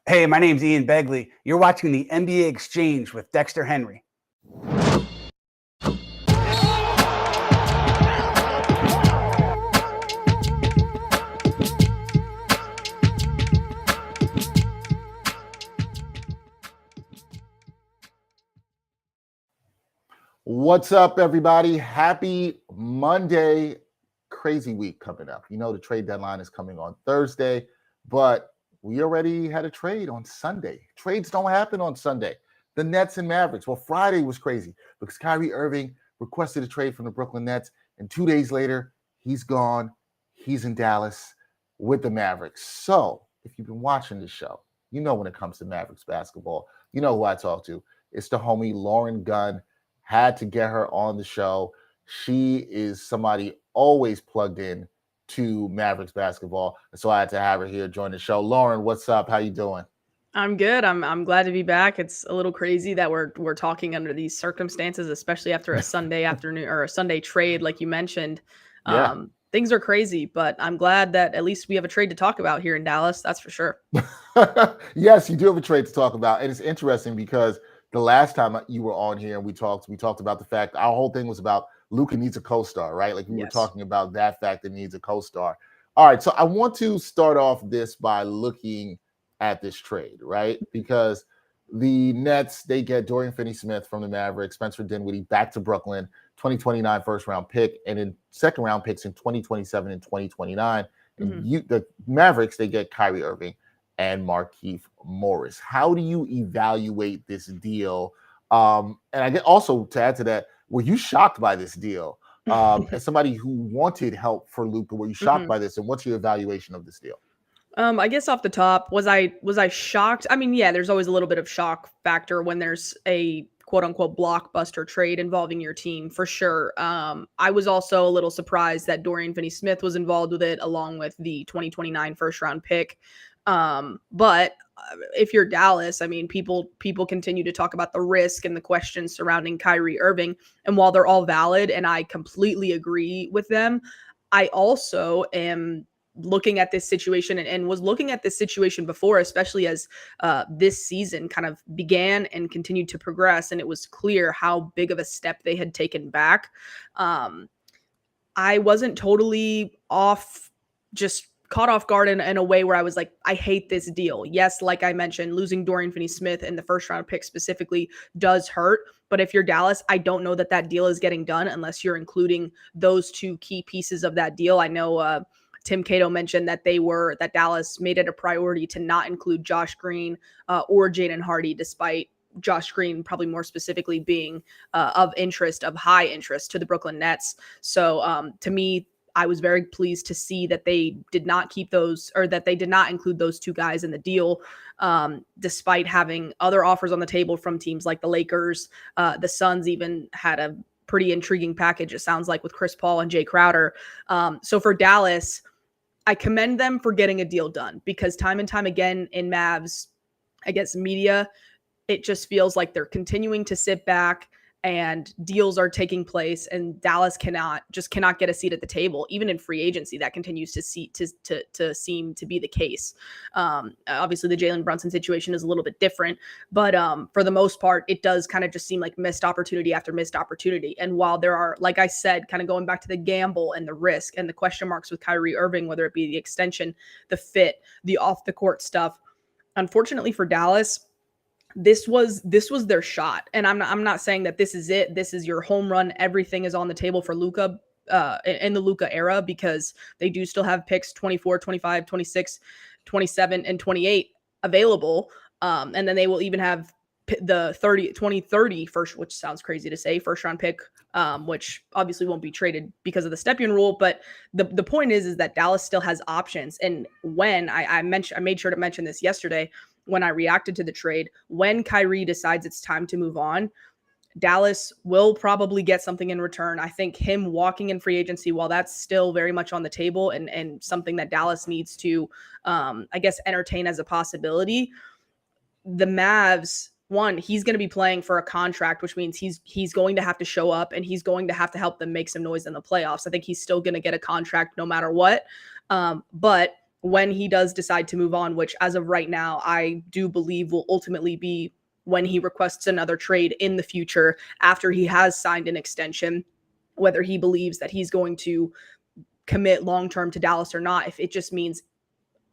Hey, my name's Ian Begley. You're watching the NBA Exchange with Dexter Henry. What's up, everybody? Happy Monday. Crazy week coming up. You know, the trade deadline is coming on Thursday, but we already had a trade on Sunday. Trades don't happen on Sunday. The Nets and Mavericks. Well, Friday was crazy because Kyrie Irving requested a trade from the Brooklyn Nets, and 2 days later, he's gone. He's in Dallas with the Mavericks. So, if you've been watching this show, you know when it comes to Mavericks basketball, you know who I talk to. It's the homie Lauren Gunn. Had to get her on the show. She is somebody always plugged in to Mavericks basketball, and so I had to have her here join the show. Lauren, what's up? How you doing? I'm good. I'm glad to be back. It's a little crazy that we're talking under these circumstances, especially after a Sunday afternoon or a Sunday trade, like you mentioned. Yeah. Things are crazy, but I'm glad that at least we have a trade to talk about here in Dallas. That's for sure. Yes, you do have a trade to talk about, and it's interesting because the last time you were on here and we talked about the fact our whole thing was about Luka needs a co-star, right? Like we were talking about that fact that needs a co-star. All right, so I want to start off this by looking at this trade, right? Because the Nets, they get Dorian Finney-Smith from the Mavericks, Spencer Dinwiddie back to Brooklyn, 2029 first-round pick, and then second-round picks in 2027 and 2029. And the Mavericks, they get Kyrie Irving and Markieff Morris. How do you evaluate this deal? And I get also to add to that, were you shocked by this deal? As somebody who wanted help for Luka, were you shocked by this? And what's your evaluation of this deal? I guess off the top, was I shocked? I mean, yeah, there's always a little bit of shock factor when there's a quote unquote blockbuster trade involving your team, for sure. I was also a little surprised that Dorian Finney-Smith was involved with it, along with the 2029 first round pick. But if you're Dallas, I mean, people continue to talk about the risk and the questions surrounding Kyrie Irving. And while they're all valid and I completely agree with them, I also am looking at this situation and was looking at this situation before, especially as this season kind of began and continued to progress. And it was clear how big of a step they had taken back. I wasn't totally caught off guard in a way where I was like, I hate this deal. Yes, like I mentioned, losing Dorian Finney-Smith in the first round pick specifically does hurt. But if you're Dallas, I don't know that deal is getting done unless you're including those two key pieces of that deal. I know Tim Cato mentioned that Dallas made it a priority to not include Josh Greene or Jaden Hardy, despite Josh Greene probably more specifically being of high interest to the Brooklyn Nets. So to me, I was very pleased to see that they did not keep those, or that they did not include those two guys in the deal, despite having other offers on the table from teams like the Lakers. The Suns even had a pretty intriguing package, it sounds like, with Chris Paul and Jay Crowder. So for Dallas, I commend them for getting a deal done, because time and time again in Mavs, I guess, media, it just feels like they're continuing to sit back and deals are taking place, and Dallas cannot get a seat at the table. Even in free agency, that continues to seem to be the case. Obviously, the Jalen Brunson situation is a little bit different, but for the most part, it does kind of just seem like missed opportunity after missed opportunity. And while there are, like I said, kind of going back to the gamble and the risk and the question marks with Kyrie Irving, whether it be the extension, the fit, the off the court stuff, unfortunately for Dallas, this was their shot. And I'm not saying that this is it. This is your home run. Everything is on the table for Luka in the Luka era, because they do still have picks 24, 25, 26, 27, and 28 available. And then they will even have the 2030 first, which sounds crazy to say, first round pick, which obviously won't be traded because of the Stepien rule. But the point is that Dallas still has options. And when I made sure to mention this yesterday, when I reacted to the trade, when Kyrie decides it's time to move on, Dallas will probably get something in return. I think him walking in free agency, while that's still very much on the table and something that Dallas needs to, I guess, entertain as a possibility, the Mavs, one, he's going to be playing for a contract, which means he's going to have to show up and he's going to have to help them make some noise in the playoffs. I think he's still going to get a contract no matter what. But when he does decide to move on, which as of right now, I do believe will ultimately be when he requests another trade in the future after he has signed an extension, whether he believes that he's going to commit long-term to Dallas or not. If it just means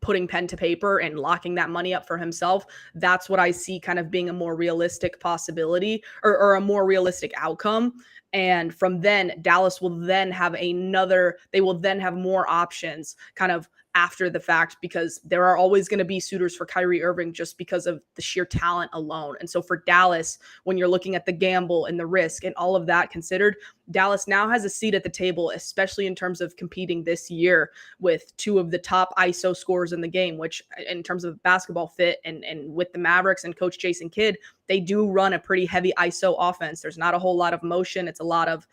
putting pen to paper and locking that money up for himself, that's what I see kind of being a more realistic possibility or a more realistic outcome. And from then, Dallas will then have they will then have more options kind of after the fact, because there are always going to be suitors for Kyrie Irving just because of the sheer talent alone. And so for Dallas, when you're looking at the gamble and the risk and all of that considered, Dallas now has a seat at the table, especially in terms of competing this year with two of the top ISO scorers in the game, which in terms of basketball fit and with the Mavericks and Coach Jason Kidd, they do run a pretty heavy ISO offense. There's not a whole lot of motion. It's a lot of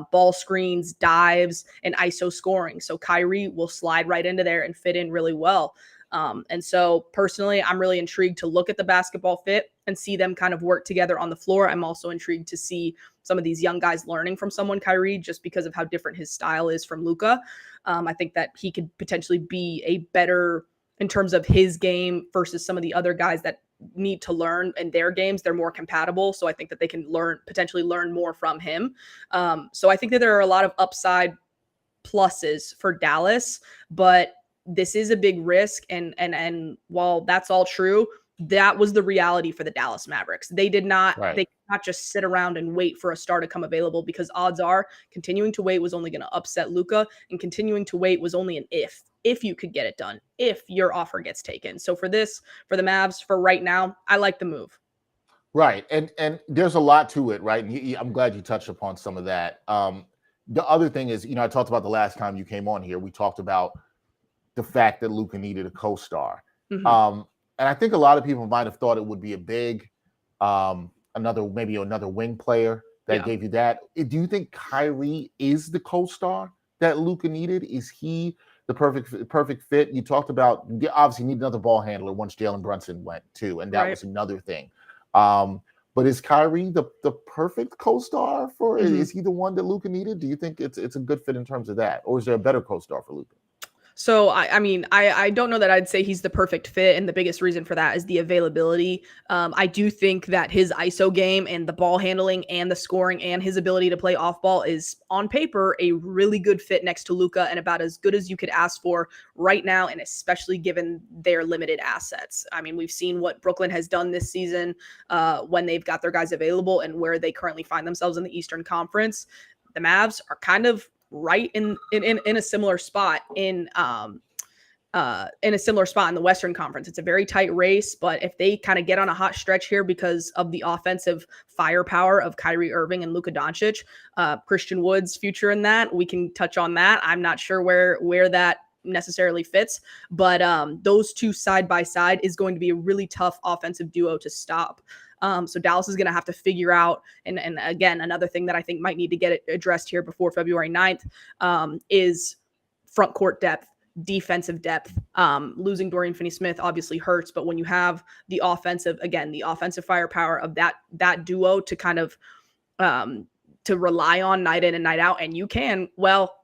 ball screens, dives, and ISO scoring. So Kyrie will slide right into there and fit in really well. And so personally, I'm really intrigued to look at the basketball fit and see them kind of work together on the floor. I'm also intrigued to see some of these young guys learning from someone Kyrie just because of how different his style is from Luka. I think that he could potentially be a better in terms of his game versus some of the other guys that need to learn in their games. They're more compatible. So I think that they can potentially learn more from him. So I think that there are a lot of upside pluses for Dallas, but this is a big risk. And while that's all true, that was the reality for the Dallas Mavericks. They did not, Right. they could not just sit around and wait for a star to come available, because odds are continuing to wait was only going to upset Luka, and continuing to wait was only an if you could get it done, if your offer gets taken. So for the Mavs, for right now, I like the move. Right. And there's a lot to it, right? And I'm glad you touched upon some of that. The other thing is, I talked about the last time you came on here, we talked about the fact that Luka needed a co-star. Mm-hmm. And I think a lot of people might have thought it would be a big, another wing player that gave you that. Do you think Kyrie is the co-star that Luka needed? Is he the perfect fit? You talked about obviously need another ball handler once Jalen Brunson went too, and that was another thing. But is Kyrie the perfect co-star for? Mm-hmm. Is he the one that Luka needed? Do you think it's a good fit in terms of that, or is there a better co-star for Luka? So, I don't know that I'd say he's the perfect fit, and the biggest reason for that is the availability. I do think that his ISO game and the ball handling and the scoring and his ability to play off ball is, on paper, a really good fit next to Luka, and about as good as you could ask for right now, and especially given their limited assets. I mean, we've seen what Brooklyn has done this season when they've got their guys available and where they currently find themselves in the Eastern Conference. The Mavs are kind of right in a similar spot in a similar spot in the Western Conference. It's a very tight race, but if they kind of get on a hot stretch here because of the offensive firepower of Kyrie Irving and Luka Doncic, Christian Wood's future in that, we can touch on that. I'm not sure where that necessarily fits, but those two side by side is going to be a really tough offensive duo to stop. So Dallas is going to have to figure out, and again, another thing that I think might need to get addressed here before February 9th is front court depth, defensive depth. Losing Dorian Finney-Smith obviously hurts, but when you have the offensive firepower of that duo to kind of to rely on night in and night out, and you can, well,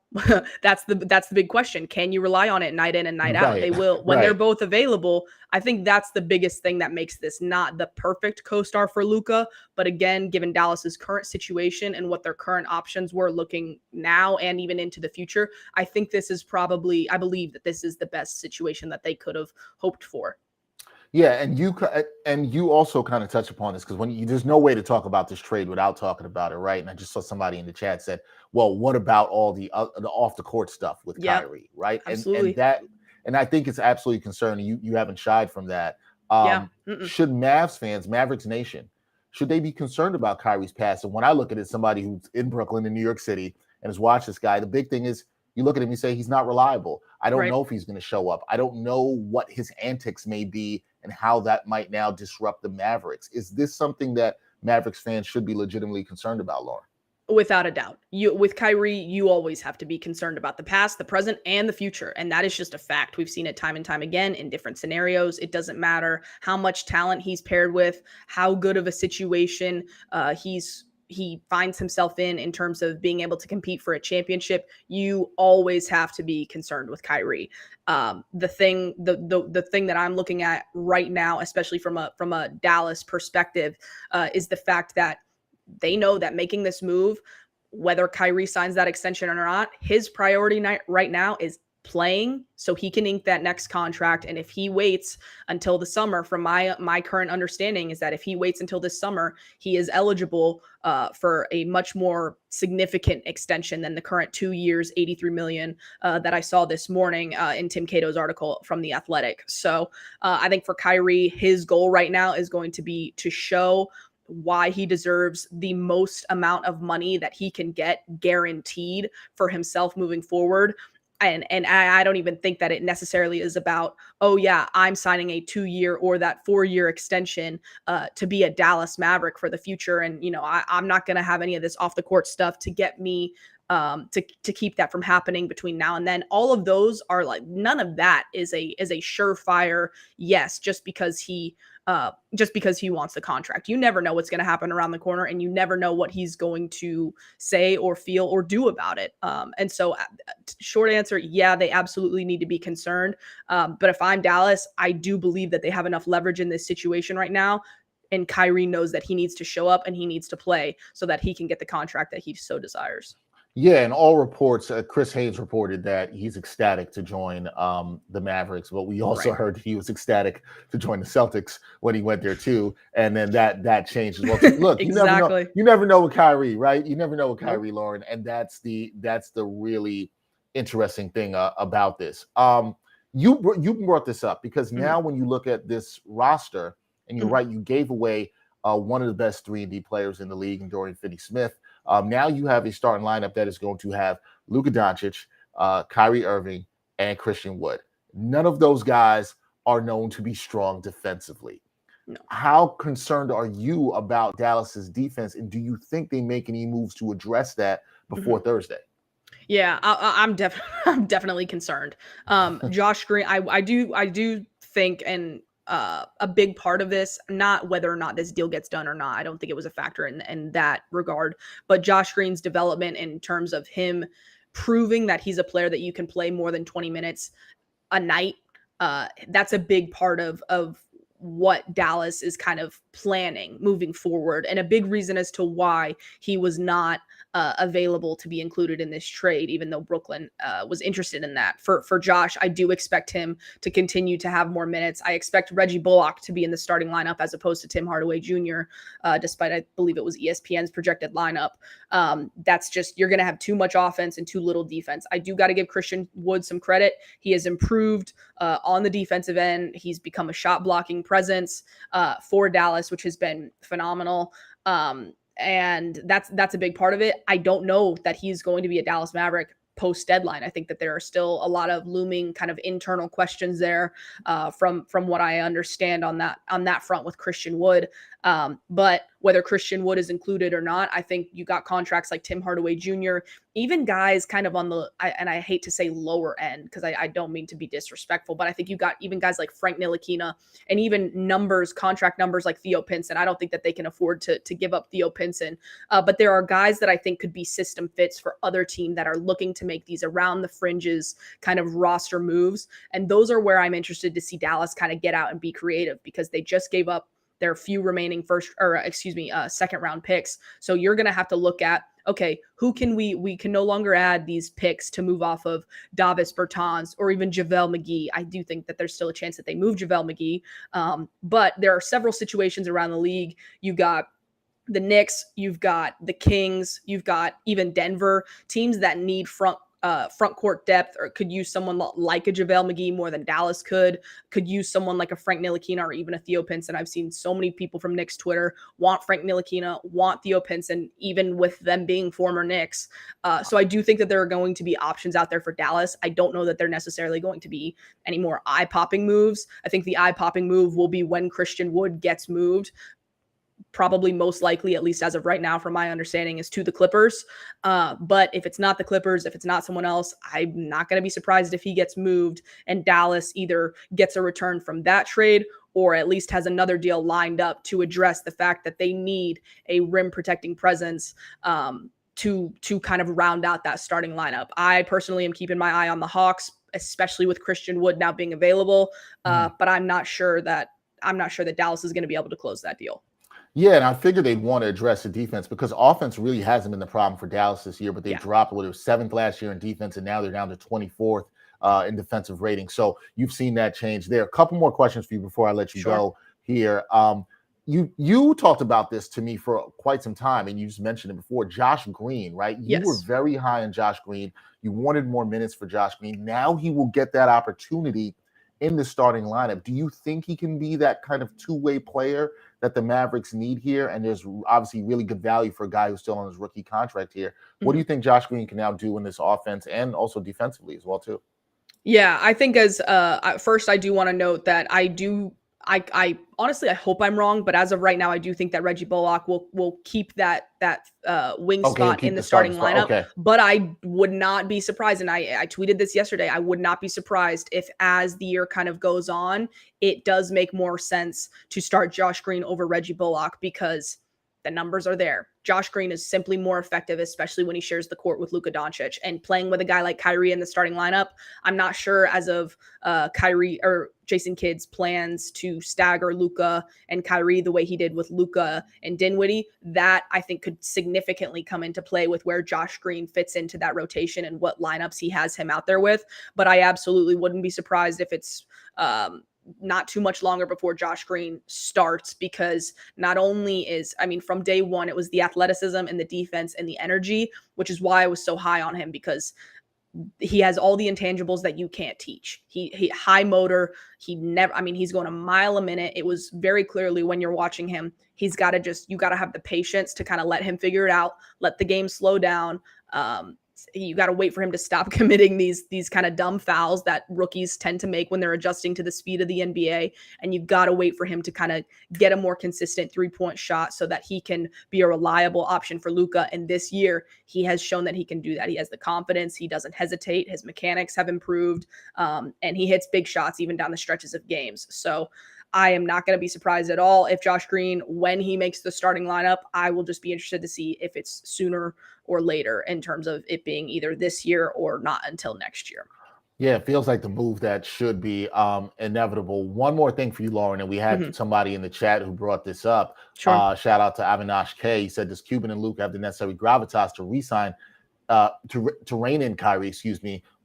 that's the big question. Can you rely on it night in and night out? They will when they're both available. I think that's the biggest thing that makes this not the perfect co-star for Luka. But again, given Dallas's current situation and what their current options were looking now and even into the future, I think this is I believe that this is the best situation that they could have hoped for. Yeah, and you also kind of touch upon this, because there's no way to talk about this trade without talking about it, right? And I just saw somebody in the chat said, "Well, what about all the off the court stuff with Kyrie?" Right? Absolutely. And I think it's absolutely concerning. You haven't shied from that. Should Mavs fans, Mavericks Nation, should they be concerned about Kyrie's past? And when I look at it, somebody who's in Brooklyn, in New York City, and has watched this guy, the big thing is you look at him, you say he's not reliable. I don't know if he's going to show up. I don't know what his antics may be and how that might now disrupt the Mavericks. Is this something that Mavericks fans should be legitimately concerned about, Lauren? Without a doubt. With Kyrie, you always have to be concerned about the past, the present, and the future. And that is just a fact. We've seen it time and time again in different scenarios. It doesn't matter how much talent he's paired with, how good of a situation he's he finds himself in terms of being able to compete for a championship, you always have to be concerned with Kyrie. The thing that I'm looking at right now, especially from a Dallas perspective, is the fact that they know that making this move, whether Kyrie signs that extension or not, his priority right now is playing so he can ink that next contract. And if he waits until the summer, from my current understanding is that if he waits until this summer, he is eligible for a much more significant extension than the current 2 years, $83 million that I saw this morning in Tim Cato's article from The Athletic. So I think for Kyrie, his goal right now is going to be to show why he deserves the most amount of money that he can get guaranteed for himself moving forward. And I don't even think that it necessarily is about, oh yeah, I'm signing a 2-year or that 4-year extension to be a Dallas Maverick for the future. And, you know, I'm not going to have any of this off the court stuff to get me to keep that from happening between now and then. All of those are like, none of that is a surefire yes, just because he wants the contract. You never know what's going to happen around the corner, and you never know what he's going to say or feel or do about it. And so short answer, yeah, they absolutely need to be concerned. But if I'm Dallas, I do believe that they have enough leverage in this situation right now. And Kyrie knows that he needs to show up and he needs to play so that he can get the contract that he so desires. Yeah, and all reports, Chris Haynes reported that he's ecstatic to join the Mavericks, but we also heard he was ecstatic to join the Celtics when he went there too, and then that changed as well. Look, Exactly. you never know with Kyrie, right? You never know with Kyrie, Lauren, and that's the really interesting thing about this. You brought this up because now when you look at this roster, and you're right, you gave away one of the best 3-and-D players in the league, Dorian Finney-Smith. Now you have a starting lineup that is going to have Luka Doncic, Kyrie Irving, and Christian Wood. None of those guys are known to be strong defensively. No. How concerned are you about Dallas's defense, and do you think they make any moves to address that before Thursday? Yeah, I'm definitely concerned. Josh Greene, I do think, and a big part of this, not whether or not this deal gets done or not, I don't think it was a factor in that regard, but Josh Greene's development in terms of him proving that he's a player that you can play more than 20 minutes a night. That's a big part of what Dallas is kind of planning moving forward, and a big reason as to why he was not available to be included in this trade, even though Brooklyn was interested in that. For Josh, I do expect him to continue to have more minutes. I expect Reggie Bullock to be in the starting lineup as opposed to Tim Hardaway Jr., despite I believe it was ESPN's projected lineup. That's just, you're going to have too much offense and too little defense. I do got to give Christian Wood some credit. He has improved on the defensive end. He's become a shot blocking presence for Dallas, which has been phenomenal. And that's a big part of it. I don't know that he's going to be a Dallas Maverick post deadline. I think that there are still a lot of looming kind of internal questions there from what I understand on that front with Christian Wood. But whether Christian Wood is included or not, I think you got contracts like Tim Hardaway Jr., even guys kind of on the, and I hate to say lower end because I don't mean to be disrespectful, but I think you got even guys like Frank Ntilikina and even contract numbers like Theo Pinson. I don't think that they can afford to give up Theo Pinson. But there are guys that I think could be system fits for other teams that are looking to make these around the fringes kind of roster moves. And those are where I'm interested to see Dallas kind of get out and be creative, because they just gave up their few remaining second round picks. So you're going to have to look at, okay, who can we can no longer add these picks to move off of Davis Bertans or even JaVale McGee. I do think that there's still a chance that they move JaVale McGee. But there are several situations around the league. You got the Knicks, you've got the Kings, you've got even Denver, teams that need front court depth, or could use someone like a JaVale McGee more than Dallas could use someone like a Frank Ntilikina or even a Theo Pinson. I've seen so many people from Knicks Twitter want Frank Ntilikina, want Theo Pinson, even with them being former Knicks. So I do think that there are going to be options out there for Dallas. I don't know that they're necessarily going to be any more eye-popping moves. I think the eye-popping move will be when Christian Wood gets moved. Probably most likely, at least as of right now, from my understanding, is to the Clippers. But if it's not the Clippers, if it's not someone else, I'm not going to be surprised if he gets moved and Dallas either gets a return from that trade or at least has another deal lined up to address the fact that they need a rim protecting presence to kind of round out that starting lineup. I personally am keeping my eye on the Hawks, especially with Christian Wood now being available. But I'm not sure that Dallas is going to be able to close that deal. Yeah, and I figured they'd want to address the defense because offense really hasn't been the problem for Dallas this year, but they dropped what it was 7th last year in defense, and now they're down to 24th in defensive rating. So you've seen that change there. A couple more questions for you before I let you go here. You talked about this to me for quite some time, and you just mentioned it before. Josh Greene, right? You were very high on Josh Greene. You wanted more minutes for Josh Greene. Now he will get that opportunity in the starting lineup. Do you think he can be that kind of two-way player that the Mavericks need here? And there's obviously really good value for a guy who's still on his rookie contract here. What do you think Josh Greene can now do in this offense and also defensively as well, too? Yeah, I think as first, I do want to note that I honestly, I hope I'm wrong, but as of right now, I do think that Reggie Bullock will keep that wing spot in the starting lineup. Okay. But I would not be surprised, and I tweeted this yesterday, I would not be surprised if as the year kind of goes on, it does make more sense to start Josh Greene over Reggie Bullock because the numbers are there. Josh Greene is simply more effective, especially when he shares the court with Luka Doncic. And playing with a guy like Kyrie in the starting lineup, I'm not sure as of Kyrie or Jason Kidd's plans to stagger Luka and Kyrie the way he did with Luka and Dinwiddie. That I think could significantly come into play with where Josh Greene fits into that rotation and what lineups he has him out there with. But I absolutely wouldn't be surprised if it's not too much longer before Josh Greene starts, because not only from day one, it was the athleticism and the defense and the energy, which is why I was so high on him, because he has all the intangibles that you can't teach. He high motor. He's going a mile a minute. It was very clearly when you're watching him, you got to have the patience to kind of let him figure it out, let the game slow down. You got to wait for him to stop committing these kind of dumb fouls that rookies tend to make when they're adjusting to the speed of the NBA. And you've got to wait for him to kind of get a more consistent 3-point shot so that he can be a reliable option for Luka. And this year, he has shown that he can do that. He has the confidence. He doesn't hesitate. His mechanics have improved. And he hits big shots even down the stretches of games. So I am not going to be surprised at all if Josh Greene, when he makes the starting lineup, I will just be interested to see if it's sooner or later in terms of it being either this year or not until next year. Yeah, it feels like the move that should be inevitable. One more thing for you, Lauren, and we had somebody in the chat who brought this up. Sure. Shout out to Avinash K. He said, does Cuban and Luka have the necessary gravitas to re-sign, to rein in Kyrie,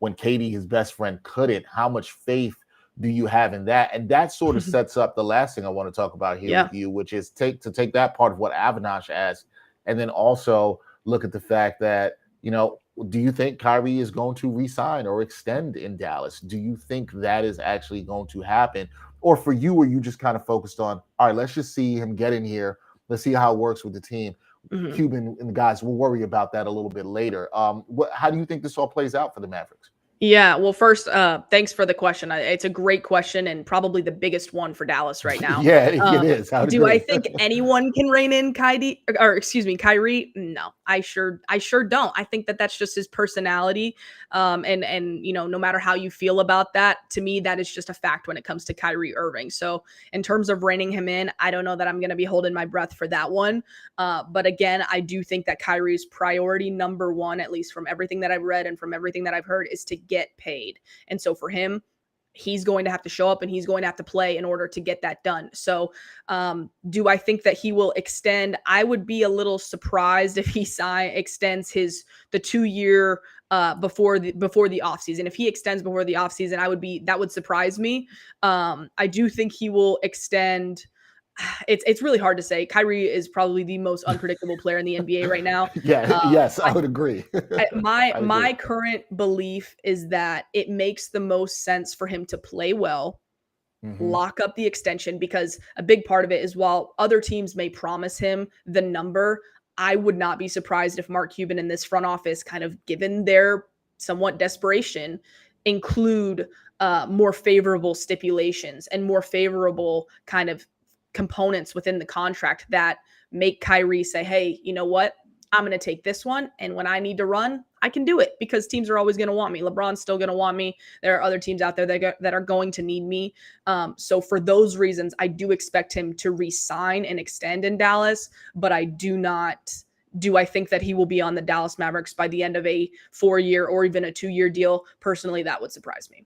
when KD, his best friend, couldn't? How much faith do you have in that? And that sort of sets up the last thing I want to talk about here with you, which is take that part of what Avinash asked, and then also look at the fact that, do you think Kyrie is going to re-sign or extend in Dallas? Do you think that is actually going to happen? Or for you, are you just kind of focused on, all right, let's just see him get in here. Let's see how it works with the team. Cuban and the guys, we'll worry about that a little bit later. How do you think this all plays out for the Mavericks? Yeah, well, first, thanks for the question. It's a great question and probably the biggest one for Dallas right now. Yeah, it is. Do I think anyone can rein in Kyrie? No, I sure don't. I think that that's just his personality. And no matter how you feel about that, to me, that is just a fact when it comes to Kyrie Irving. So in terms of reining him in, I don't know that I'm going to be holding my breath for that one. But again, I do think that Kyrie's priority number one, at least from everything that I've read and from everything that I've heard, is to get paid. And so for him, he's going to have to show up and he's going to have to play in order to get that done. So do I think that he will extend? I would be a little surprised if he extends the 2-year before the offseason. If he extends before the offseason, that would surprise me. I do think he will extend. It's really hard to say. Kyrie is probably the most unpredictable player in the NBA right now. Yes, I would agree. My current belief is that it makes the most sense for him to play well, lock up the extension, because a big part of it is while other teams may promise him the number, I would not be surprised if Mark Cuban and this front office, kind of given their somewhat desperation, include more favorable stipulations and more favorable kind of components within the contract that make Kyrie say, hey, you know what? I'm going to take this one. And when I need to run, I can do it because teams are always going to want me. LeBron's still going to want me. There are other teams out there that are going to need me. So for those reasons, I do expect him to re-sign and extend in Dallas, but I do not. Do I think that he will be on the Dallas Mavericks by the end of a 4-year or even a 2-year deal? Personally, that would surprise me.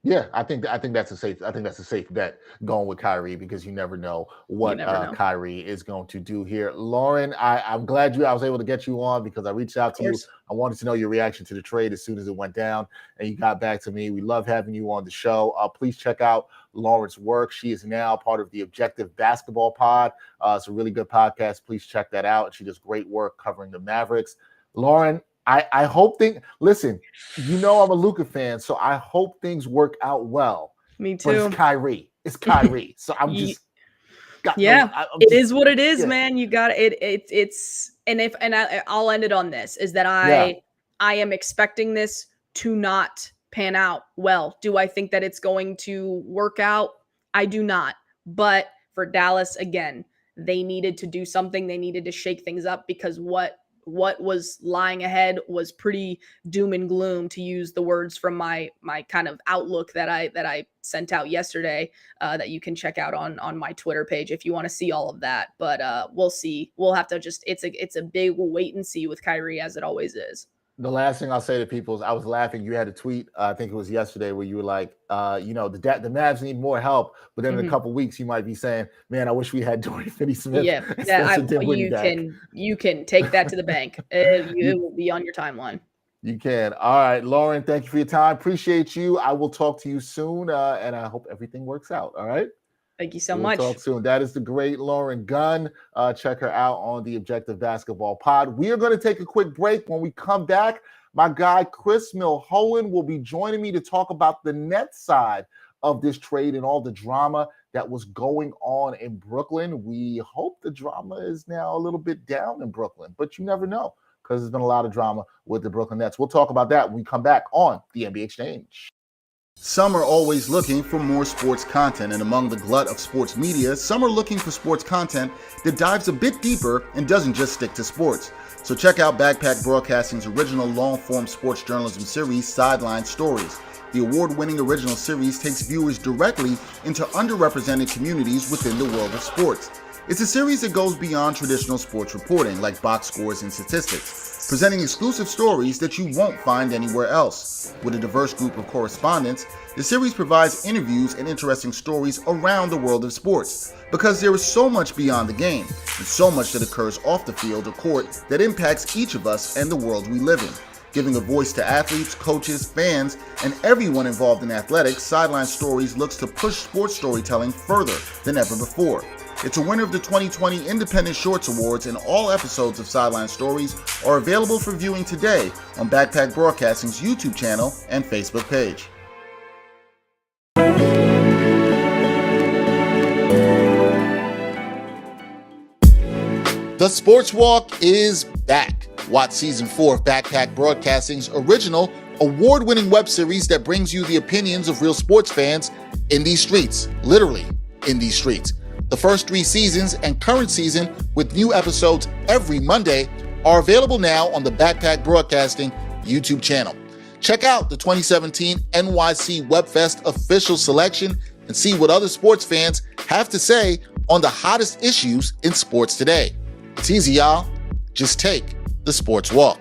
Yeah, I think that's a safe bet going with Kyrie, because you never know what know. Kyrie is going to do here. Lauren, I'm glad I was able to get you on, because I reached out to you. I wanted to know your reaction to the trade as soon as it went down, and you got back to me. We love having you on the show. Please check out Lauren's work. She is now part of the Objective Basketball Pod. It's a really good podcast. Please check that out. She does great work covering the Mavericks. Lauren, I hope listen, I'm a Luka fan, so I hope things work out well. Me too. But it's Kyrie. So I'm just it is what it is, man. You got I'll end it on this, is that I am expecting this to not pan out well. Do I think that it's going to work out? I do not. But for Dallas, again, they needed to do something. They needed to shake things up, because what was lying ahead was pretty doom and gloom, to use the words from my kind of outlook that I sent out yesterday, that you can check out on my Twitter page if you want to see all of that. But we'll see. We'll have to it's a big wait and see with Kyrie, as it always is. The last thing I'll say to people is, I was laughing. You had a tweet, I think it was yesterday, where you were like, the Mavs need more help. But then in a couple weeks, you might be saying, man, I wish we had Dorian Finney-Smith. Yeah, you can take that to the bank. It will be on your timeline. You can. All right, Lauren, thank you for your time. Appreciate you. I will talk to you soon, and I hope everything works out. All right? Thank you so much. Talk soon. That is the great Lauren Gunn. Check her out on the Objective Basketball Pod. We are going to take a quick break. When we come back, my guy Chris Milholen will be joining me to talk about the Nets side of this trade and all the drama that was going on in Brooklyn. We hope the drama is now a little bit down in Brooklyn, but you never know, because there's been a lot of drama with the Brooklyn Nets. We'll talk about that when we come back on the NBA Exchange. Some are always looking for more sports content, and among the glut of sports media, some are looking for sports content that dives a bit deeper and doesn't just stick to sports. So check out Backpack Broadcasting's original long-form sports journalism series, Sideline Stories. The award-winning original series takes viewers directly into underrepresented communities within the world of sports. It's a series that goes beyond traditional sports reporting, like box scores and statistics, presenting exclusive stories that you won't find anywhere else. With a diverse group of correspondents, the series provides interviews and interesting stories around the world of sports, because there is so much beyond the game, and so much that occurs off the field or court that impacts each of us and the world we live in. Giving a voice to athletes, coaches, fans, and everyone involved in athletics, Sideline Stories looks to push sports storytelling further than ever before. It's a winner of the 2020 Independent Shorts Awards, and all episodes of Sideline Stories are available for viewing today on Backpack Broadcasting's YouTube channel and Facebook page. The Sports Walk is back. Watch Season 4 of Backpack Broadcasting's original, award-winning web series that brings you the opinions of real sports fans in these streets, literally in these streets. The first 3 seasons and current season, with new episodes every Monday, are available now on the Backpack Broadcasting YouTube channel. Check out the 2017 NYC WebFest official selection and see what other sports fans have to say on the hottest issues in sports today. It's easy, y'all. Just take the Sports Walk.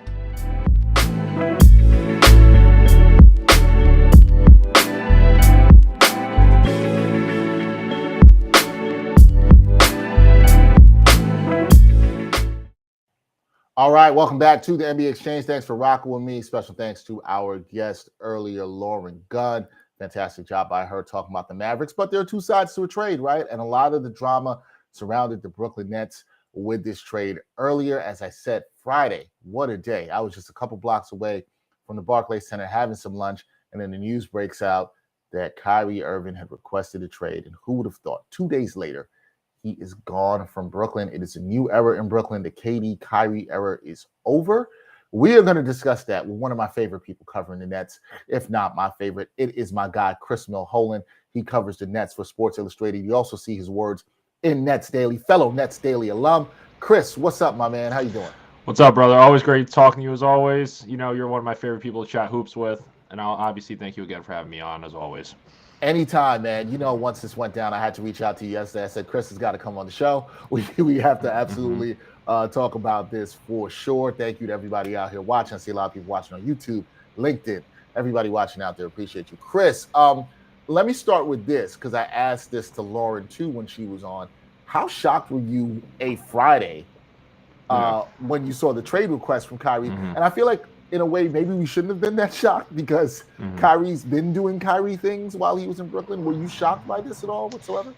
All right, welcome back to the NBA Exchange. Thanks for rocking with me. Special thanks to our guest earlier, Lauren Gunn. Fantastic job by her talking about the Mavericks. But there are two sides to a trade, right? And a lot of the drama surrounded the Brooklyn Nets with this trade earlier. As I said, Friday, what a day. I was just a couple blocks away from the Barclays Center having some lunch, and then the news breaks out that Kyrie Irving had requested a trade. And who would have thought? 2 days later, he is gone from Brooklyn. It is a new era in Brooklyn. The KD-Kyrie era is over. We are going to discuss that with one of my favorite people covering the Nets, if not my favorite. It is my guy, Chris Milholen. He covers the Nets for Sports Illustrated. You also see his words in Nets Daily, fellow Nets Daily alum. Chris, what's up, my man? How you doing? What's up, brother? Always great talking to you as always. You know, you're one of my favorite people to chat hoops with, and I'll obviously thank you again for having me on as always. Anytime, man. You know, once this went down, I had to reach out to you yesterday. I said, Chris has got to come on the show. We have to absolutely talk about this for sure. Thank you to everybody out here watching. I see a lot of people watching on YouTube, LinkedIn, everybody watching out there. Appreciate you. Chris, let me start with this because I asked this to Lauren too when she was on. How shocked were you a Friday when you saw the trade request from Kyrie? And I feel like in a way, maybe we shouldn't have been that shocked because Kyrie's been doing Kyrie things while he was in Brooklyn. Were you shocked by this at all whatsoever?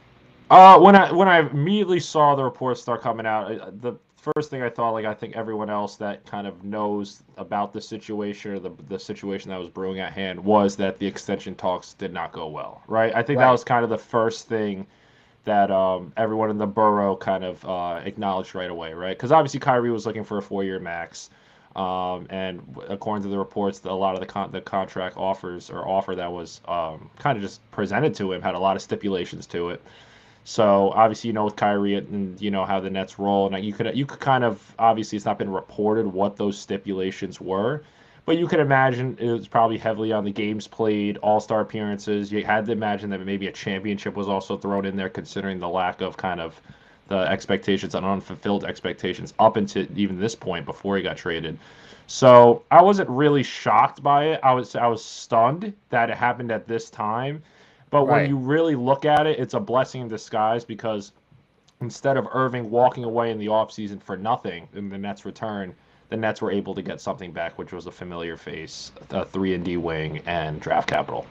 When I immediately saw the reports start coming out, the first thing I thought, like I think everyone else that kind of knows about the situation or the situation that was brewing at hand, was that the extension talks did not go well, right? I think that was kind of the first thing that everyone in the borough kind of acknowledged right away, right? Because obviously Kyrie was looking for a 4-year max. And according to the reports, a lot of the contract offer that was kind of just presented to him had a lot of stipulations to it. So obviously, you know, with Kyrie and you know how the Nets roll, and you could kind of, obviously it's not been reported what those stipulations were, but you could imagine it was probably heavily on the games played, all-star appearances. You had to imagine that maybe a championship was also thrown in there, considering the lack of kind of the expectations and unfulfilled expectations up until even this point before he got traded. So I wasn't really shocked by it. I was stunned that it happened at this time. But when you really look at it, it's a blessing in disguise because instead of Irving walking away in the offseason for nothing in the Nets' return, the Nets were able to get something back, which was a familiar face, a 3-and-D wing, and draft capital.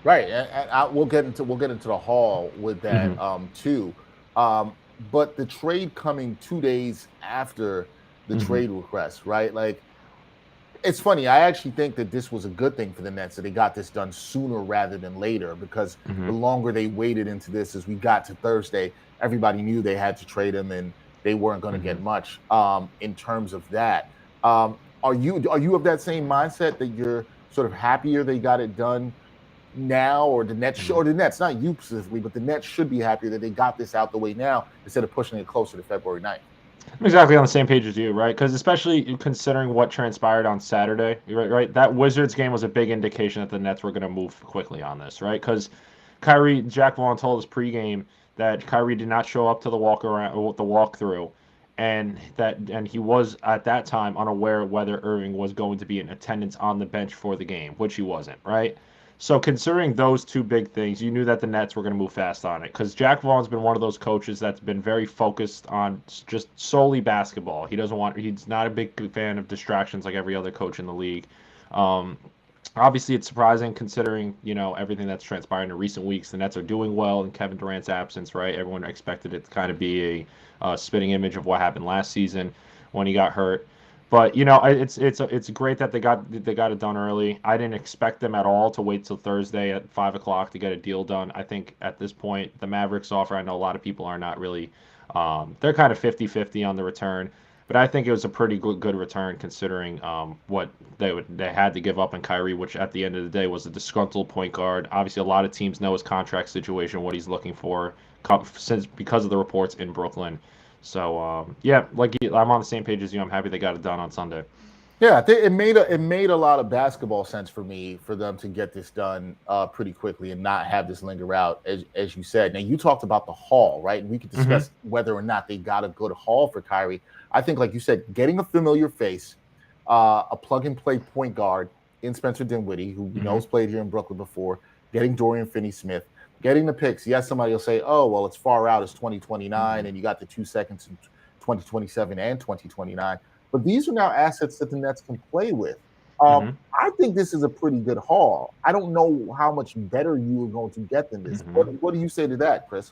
Right, and we'll get into the haul with that too. But the trade coming 2 days after the trade request, right? Like, it's funny. I actually think that this was a good thing for the Nets that they got this done sooner rather than later, because the longer they waited into this, as we got to Thursday, everybody knew they had to trade him and they weren't going to get much in terms of that. Are you of that same mindset that you're sort of happier they got it done now, or the Nets, or the Nets, not you specifically, but the Nets should be happier that they got this out the way now instead of pushing it closer to February 9th? I'm exactly on the same page as you, right? Because especially considering what transpired on Saturday, right? That Wizards game was a big indication that the Nets were going to move quickly on this, right? Because Jack Vaughn told us pregame that Kyrie did not show up to the walkthrough, and he was at that time unaware whether Irving was going to be in attendance on the bench for the game, which he wasn't, right? So considering those two big things, you knew that the Nets were going to move fast on it because Jack Vaughn's been one of those coaches that's been very focused on just solely basketball. He's not a big fan of distractions like every other coach in the league. Obviously, it's surprising considering, you know, everything that's transpired in recent weeks. The Nets are doing well in Kevin Durant's absence, right? Everyone expected it to kind of be a spitting image of what happened last season when he got hurt. But you know, it's great that they got it done early. I didn't expect them at all to wait till Thursday at 5 o'clock to get a deal done. I think at this point, the Mavericks offer, I know a lot of people are not really, they're kind of 50-50 on the return, but I think it was a pretty good return considering what they had to give up on Kyrie, which at the end of the day was a disgruntled point guard. Obviously, a lot of teams know his contract situation, what he's looking for, because of the reports in Brooklyn. So yeah, I'm on the same page as you. I'm happy they got it done on Sunday. Yeah, I think it made a lot of basketball sense for me for them to get this done pretty quickly and not have this linger out, as you said. Now, you talked about the haul, right? And we could discuss whether or not they got a good haul for Kyrie. I think, like you said, getting a familiar face, a plug-and-play point guard in Spencer Dinwiddie, who we know has played here in Brooklyn before, getting Dorian Finney-Smith, getting the picks. Yes, somebody will say, oh, well, it's far out. It's 2029, and you got the 2 seconds in 2027 and 2029. But these are now assets that the Nets can play with. I think this is a pretty good haul. I don't know how much better you are going to get than this. What do you say to that, Chris?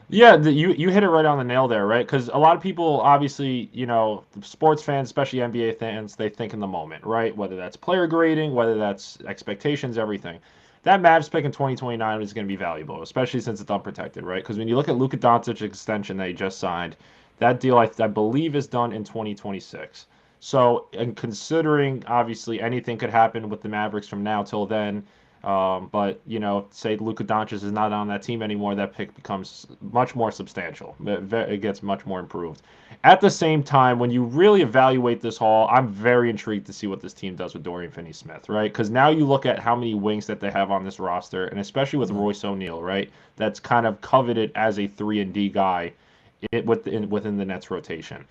Yeah, you hit it right on the nail there, right? Because a lot of people, obviously, you know, sports fans, especially NBA fans, they think in the moment, right? Whether that's player grading, whether that's expectations, everything. That Mavs pick in 2029 is going to be valuable, especially since it's unprotected, right? Because when you look at Luka Doncic's extension that he just signed, that deal I believe is done in 2026. So, and considering obviously anything could happen with the Mavericks from now till then, but you know, say Luka Doncic is not on that team anymore, that pick becomes much more substantial. It gets much more improved. At the same time, when you really evaluate this haul, I'm very intrigued to see what this team does with Dorian Finney-Smith, right? Because now you look at how many wings that they have on this roster, and especially with Royce O'Neal, right? That's kind of coveted as a 3-and-D guy within the Nets rotation.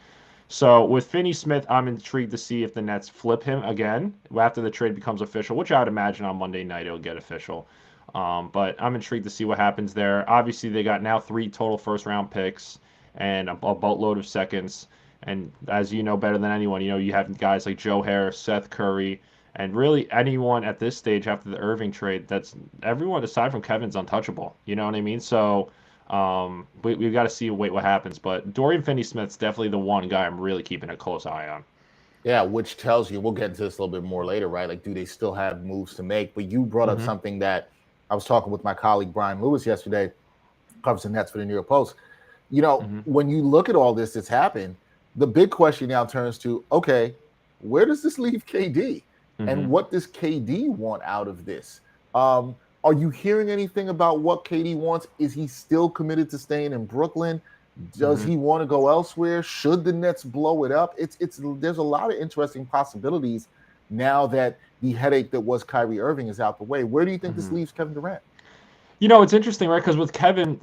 So with Finney-Smith, I'm intrigued to see if the Nets flip him again after the trade becomes official, which I would imagine on Monday night it'll get official. But I'm intrigued to see what happens there. Obviously, they got now 3 total first-round picks and a boatload of seconds. And as you know better than anyone, you have guys like Joe Harris, Seth Curry, and really anyone at this stage after the Irving trade. That's everyone aside from Kevin's untouchable. You know what I mean? So we've got to see what happens. But Dorian Finney-Smith's definitely the one guy I'm really keeping a close eye on. Yeah, which tells you, we'll get into this a little bit more later, right? Like, do they still have moves to make? But you brought up something that I was talking with my colleague Brian Lewis yesterday, covers the Nets for the New York Post. When you look at all this that's happened, the big question now turns to, okay, where does this leave KD? And what does KD want out of this? Are you hearing anything about what KD wants? Is he still committed to staying in Brooklyn? Does he want to go elsewhere? Should the Nets blow it up? There's a lot of interesting possibilities now that the headache that was Kyrie Irving is out the way. Where do you think this leaves Kevin Durant? It's interesting, right? Because with Kevin,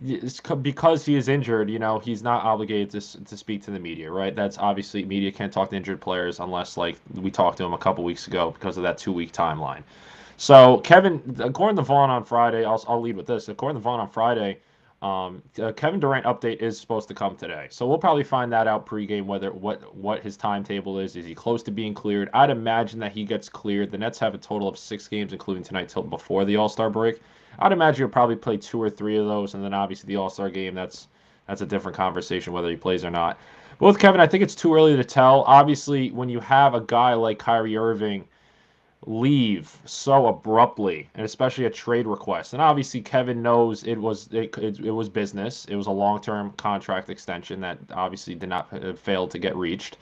because he is injured, he's not obligated to speak to the media, right? That's obviously, media can't talk to injured players unless, like, we talked to him a couple weeks ago because of that 2-week timeline. So Kevin, according to Vaughn on Friday, I'll lead with this. According to Vaughn on Friday, Kevin Durant update is supposed to come today. So we'll probably find that out pregame what his timetable is. Is he close to being cleared? I'd imagine that he gets cleared. The Nets have a total of 6 games, including tonight, till before the All-Star break. I'd imagine he'll probably play 2 or 3 of those, and then obviously the All-Star game, that's a different conversation whether he plays or not. But with Kevin, I think it's too early to tell. Obviously, when you have a guy like Kyrie Irving leave so abruptly, and especially a trade request, and obviously Kevin knows it was business. It was a long-term contract extension that obviously did not fail to get reached.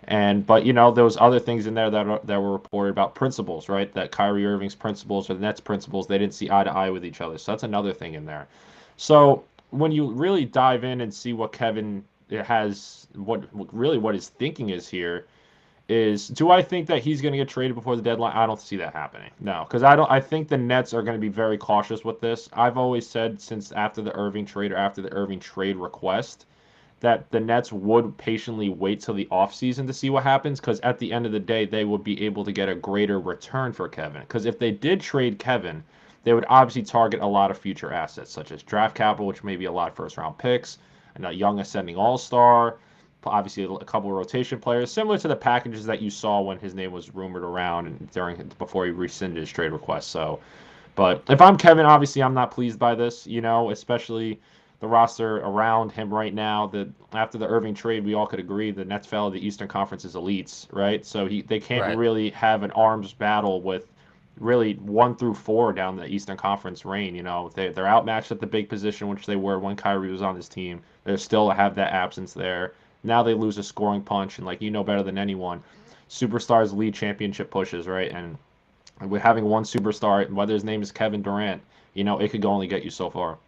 But there was other things in there that were reported about principles, right? That Kyrie Irving's principles or the Nets' principles, they didn't see eye to eye with each other. So that's another thing in there. So when you really dive in and see what Kevin has, what his thinking is here, is do I think that he's going to get traded before the deadline? I don't see that happening. No, because I think the Nets are going to be very cautious with this. I've always said since after the Irving trade or after the Irving trade request, that the Nets would patiently wait till the offseason to see what happens, because at the end of the day, they would be able to get a greater return for Kevin. Because if they did trade Kevin, they would obviously target a lot of future assets, such as draft capital, which may be a lot of first-round picks, and a young ascending all-star, obviously a couple of rotation players, similar to the packages that you saw when his name was rumored around and before he rescinded his trade request. So, but if I'm Kevin, obviously I'm not pleased by this, especially the roster around him right now. That after the Irving trade, we all could agree the Nets fell the Eastern Conference's elites, right? So they can't really have an arms battle with really 1 through 4 down the Eastern Conference reign. They're outmatched at the big position, which they were when Kyrie was on this team. They still have that absence there. Now they lose a scoring punch, and like better than anyone, superstars lead championship pushes, right? And with having one superstar, whether his name is Kevin Durant, it could only get you so far.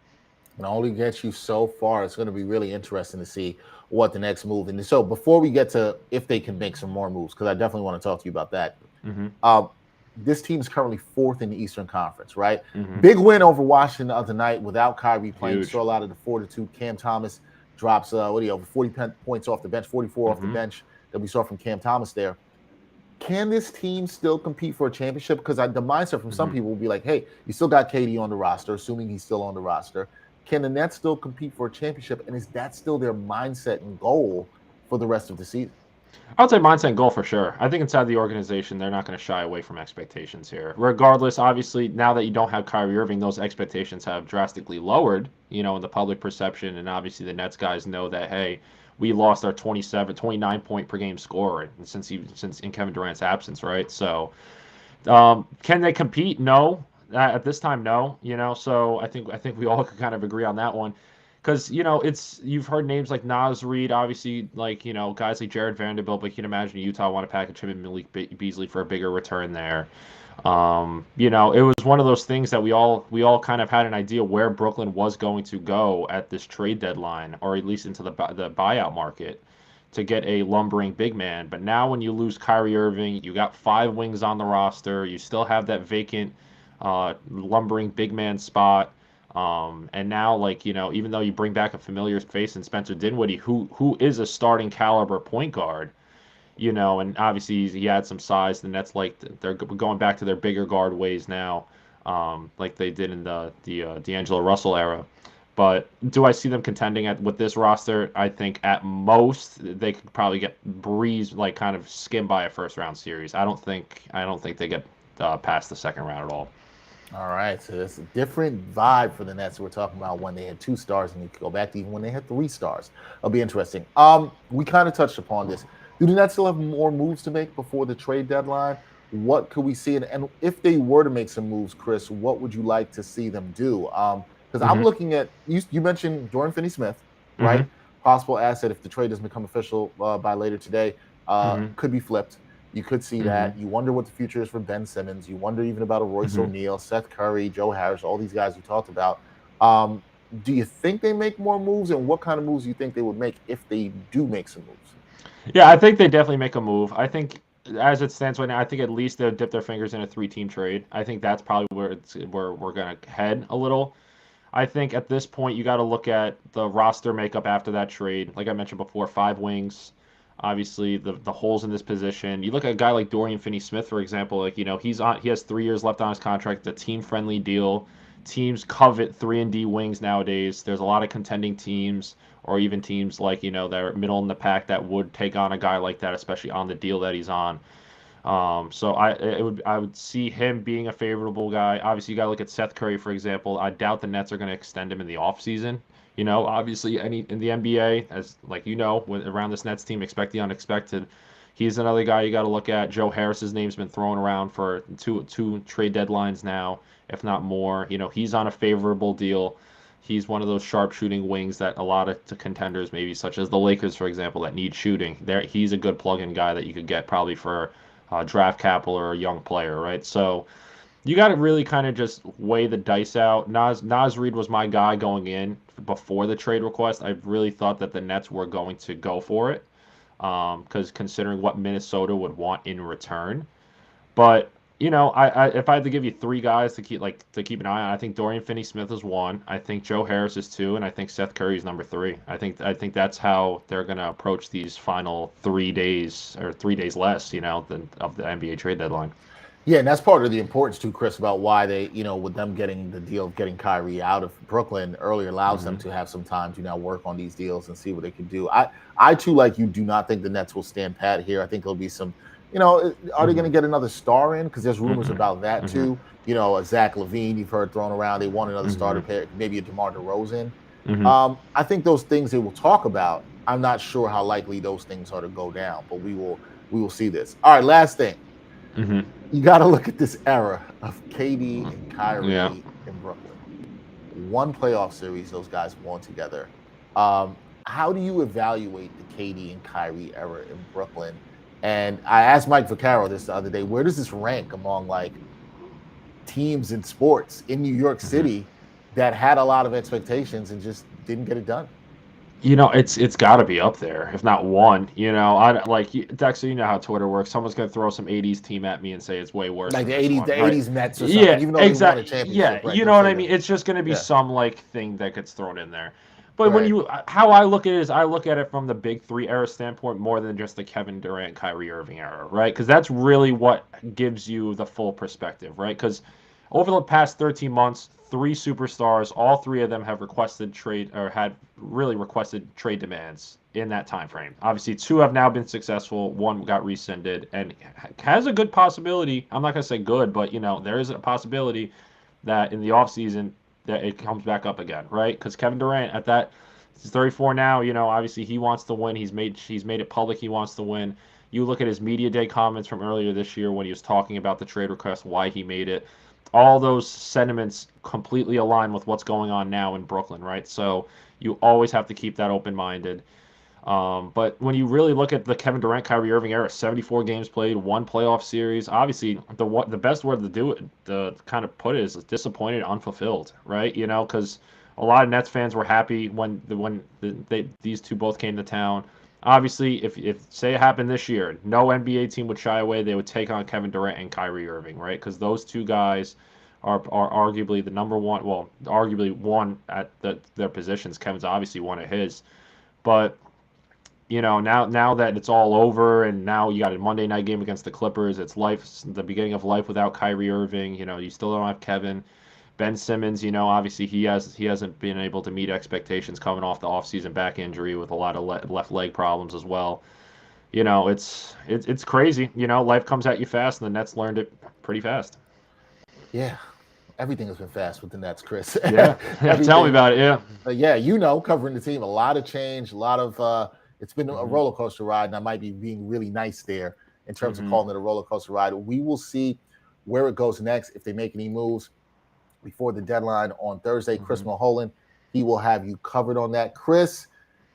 Can only get you so far. It's going to be really interesting to see what the next move. And so before we get to if they can make some more moves, because I definitely want to talk to you about that. This team is currently 4th in the Eastern Conference, right? Big win over Washington the other night without Kyrie playing. You saw a lot of the fortitude. Cam Thomas drops, over 40 points off the bench, 44 off the bench that we saw from Cam Thomas there. Can this team still compete for a championship? Because the mindset from some people will be like, hey, you still got KD on the roster, assuming he's still on the roster. Can the Nets still compete for a championship? And is that still their mindset and goal for the rest of the season? I would say mindset and goal for sure. I think inside the organization, they're not going to shy away from expectations here. Regardless, obviously, now that you don't have Kyrie Irving, those expectations have drastically lowered, in the public perception. And obviously the Nets guys know that, hey, we lost our 29 point per game scorer since in Kevin Durant's absence, right? So can they compete? No. At this time, no. So I think we all could kind of agree on that one. Because, you've heard names like Naz Reid, obviously, guys like Jared Vanderbilt, but you can imagine Utah want to package him and Malik Beasley for a bigger return there. It was one of those things that we all kind of had an idea where Brooklyn was going to go at this trade deadline, or at least into the buyout market. to get a lumbering big man. But now when you lose Kyrie Irving, you got 5 wings on the roster. You still have that vacant lumbering big man spot. And now, like, even though you bring back a familiar face in Spencer Dinwiddie, who is a starting caliber point guard, and obviously he had some size. The Nets, like, they're going back to their bigger guard ways now, like they did in the D'Angelo Russell era. But do I see them contending with this roster? I think at most they could probably get breezed, like kind of skimmed by a first round series. I don't think they get past the second round at all. All right, so it's a different vibe for the Nets. We're talking about when they had 2 stars, and you could go back to even when they had 3 stars. It'll be interesting. We kind of touched upon this. Do the Nets still have more moves to make before the trade deadline? What could we see? And if they were to make some moves, Chris, what would you like to see them do? Because I'm looking at, you mentioned Durant Finney-Smith, right? Possible asset if the trade doesn't become official by later today, could be flipped. You could see that. You wonder what the future is for Ben Simmons. You wonder even about a Royce O'Neal, Seth Curry, Joe Harris, all these guys we talked about. Do you think they make more moves, and what kind of moves do you think they would make if they do make some moves? Yeah, I think they definitely make a move. I think as it stands right now, I think at least they'll dip their fingers in a 3-team trade. I think that's probably where we're going to head a little. I think at this point you got to look at the roster makeup after that trade. Like I mentioned before, 5 wings. Obviously, the holes in this position. You look at a guy like Dorian Finney-Smith, for example. Like, he has 3 years left on his contract. It's a team-friendly deal. Teams covet 3-and-D wings nowadays. There's a lot of contending teams, or even teams like that are middle in the pack that would take on a guy like that, especially on the deal that he's on. So I would see him being a favorable guy. Obviously, you got to look at Seth Curry, for example. I doubt the Nets are going to extend him in the offseason. Obviously, in the NBA, as around this Nets team, expect the unexpected. He's another guy you got to look at. Joe Harris's name's been thrown around for two trade deadlines now, if not more. He's on a favorable deal. He's one of those sharp-shooting wings that a lot of contenders, maybe such as the Lakers, for example, that need shooting. He's a good plug-in guy that you could get probably for draft capital or a young player, right? So you got to really kind of just weigh the dice out. Naz Reid was my guy going in before the trade request. I really thought that the Nets were going to go for it because considering what Minnesota would want in return. But I if I had to give you 3 guys to keep an eye on, I think Dorian Finney-Smith is 1. I think Joe Harris is 2, and I think Seth Curry is number 3. I think that's how they're going to approach these final 3 days or 3 days less, of the NBA trade deadline. Yeah, and that's part of the importance too, Chris, about why they, with them getting the deal of getting Kyrie out of Brooklyn early allows them to have some time to now work on these deals and see what they can do. I too, like you, do not think the Nets will stand pat here. I think there'll be some, are they going to get another star in? Because there's rumors about that too. A Zach LaVine, you've heard thrown around. They want another starter pair, maybe a DeMar DeRozan. I think those things they will talk about. I'm not sure how likely those things are to go down, but we will see this. All right, last thing. You got to look at this era of KD and Kyrie in Brooklyn. 1 playoff series those guys won together. How do you evaluate the KD and Kyrie era in Brooklyn? And I asked Mike Vaccaro this the other day, where does this rank among teams in sports in New York City that had a lot of expectations and just didn't get it done? It's got to be up there, if not 1. I Dexter. You know how Twitter works. Someone's gonna throw some '80s team at me and say it's way worse. Like the '80s, '80s Mets or something. Yeah, even though exactly. They won a championship, right? You know what I mean. It's just gonna be some thing that gets thrown in there. But how I look at it is I look at it from the big 3 era standpoint more than just the Kevin Durant, Kyrie Irving era, right? Because that's really what gives you the full perspective, right? Because over the past 13 months, 3 superstars, all 3 of them have requested trade or had really requested trade demands in that time frame. Obviously, 2 have now been successful. 1 got rescinded and has a good possibility. I'm not going to say good, but there is a possibility that in the offseason that it comes back up again, right? Because Kevin Durant he's 34 now. Obviously he wants to win. He's made it public he wants to win. You look at his media day comments from earlier this year when he was talking about the trade request, why he made it. All those sentiments completely align with what's going on now in Brooklyn, right? So you always have to keep that open-minded. But when you really look at the Kevin Durant, Kyrie Irving era, 74 games played, 1 playoff series, obviously the best word to kind of put it is disappointed, unfulfilled, right? Because a lot of Nets fans were happy when these 2 both came to town. Obviously, if say it happened this year, no NBA team would shy away. They would take on Kevin Durant and Kyrie Irving, right? Because those two guys are arguably the number one. Well, arguably one at their positions. Kevin's obviously one of his, but now that it's all over, and now you got a Monday night game against the Clippers. It's the beginning of life without Kyrie Irving. You still don't have Kevin. Ben Simmons, obviously he hasn't been able to meet expectations coming off the offseason back injury with a lot of left leg problems as well. It's crazy. Life comes at you fast, and the Nets learned it pretty fast. Yeah, everything has been fast with the Nets, Chris. Yeah, tell me about it. Yeah, covering the team, a lot of change, a lot of it's been a roller coaster ride, and I might be being really nice there in terms of calling it a roller coaster ride. We will see where it goes next if they make any moves before the deadline on Thursday. Chris Milholen, he will have you covered on that. Chris,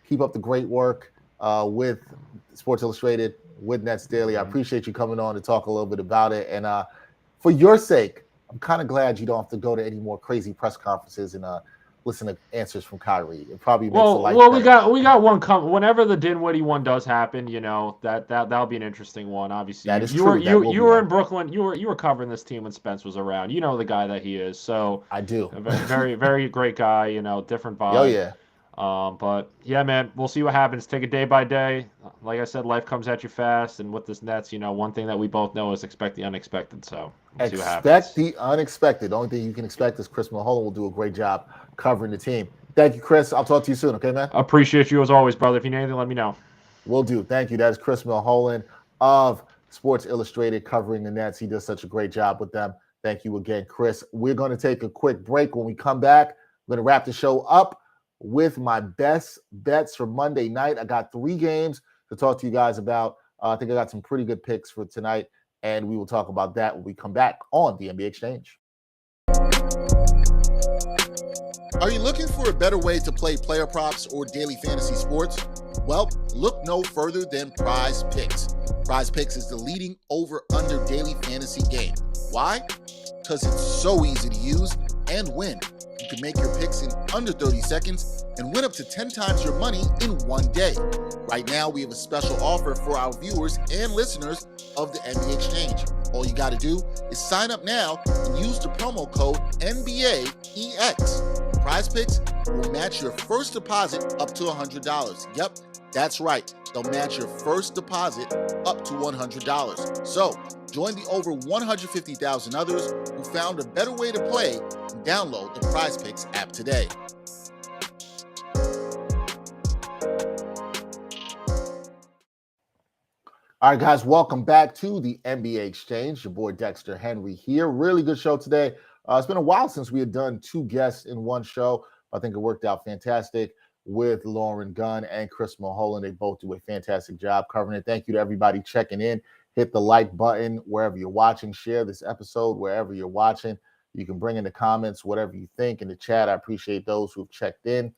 keep up the great work with Sports Illustrated, with Nets Daily. I appreciate you coming on to talk a little bit about it. And for your sake, I'm kind of glad you don't have to go to any more crazy press conferences and listen to answers from Kyrie. It probably makes the life better. we got one coming. Whenever the Dinwiddie one does happen, that'll be an interesting one. Obviously, that is you true. You were in Brooklyn. You were covering this team when Spence was around. You know the guy that he is. So I do. A very very great guy. Different vibe. Oh yeah. But yeah, man, we'll see what happens. Take it day by day. Like I said, life comes at you fast, and with this Nets, one thing that we both know is expect the unexpected. So we'll see what happens. Expect the unexpected. The only thing you can expect is Chris Milholen will do a great job covering the team. Thank you, Chris. I'll talk to you soon. Okay, man. Appreciate you as always, brother. If you need anything, let me know. Will do. Thank you. That is Chris Milholen of Sports Illustrated covering the Nets. He does such a great job with them. Thank you again, Chris. We're going to take a quick break. When we come back, we're going to wrap the show up with my best bets for Monday night. I got 3 games to talk to you guys about. I think I got some pretty good picks for tonight, and we will talk about that when we come back on the NBA Exchange. Are you looking for a better way to play player props or daily fantasy sports? Well, look no further than Prize Picks. Prize Picks is the leading over-under daily fantasy game. Why? Because it's so easy to use and win. You can make your picks in under 30 seconds and win up to 10 times your money in one day. Right now, we have a special offer for our viewers and listeners of the NBA Exchange. All you got to do is sign up now and use the promo code NBAEX. Prize Picks will match your first deposit up to $100. Yep, that's right. They'll match your first deposit up to $100. So, join the over 150,000 others who found a better way to play and download the Prize Picks app today. All right, guys, welcome back to the NBA Exchange. Your boy Dexter Henry here. Really good show today. It's been a while since we had done 2 guests in one show. I think it worked out fantastic with Lauren Gunn and Chris Milholen. They both do a fantastic job covering it. Thank you to everybody checking in. Hit the like button wherever you're watching. Share this episode wherever you're watching. You can bring in the comments, whatever you think in the chat. I appreciate those who've checked in.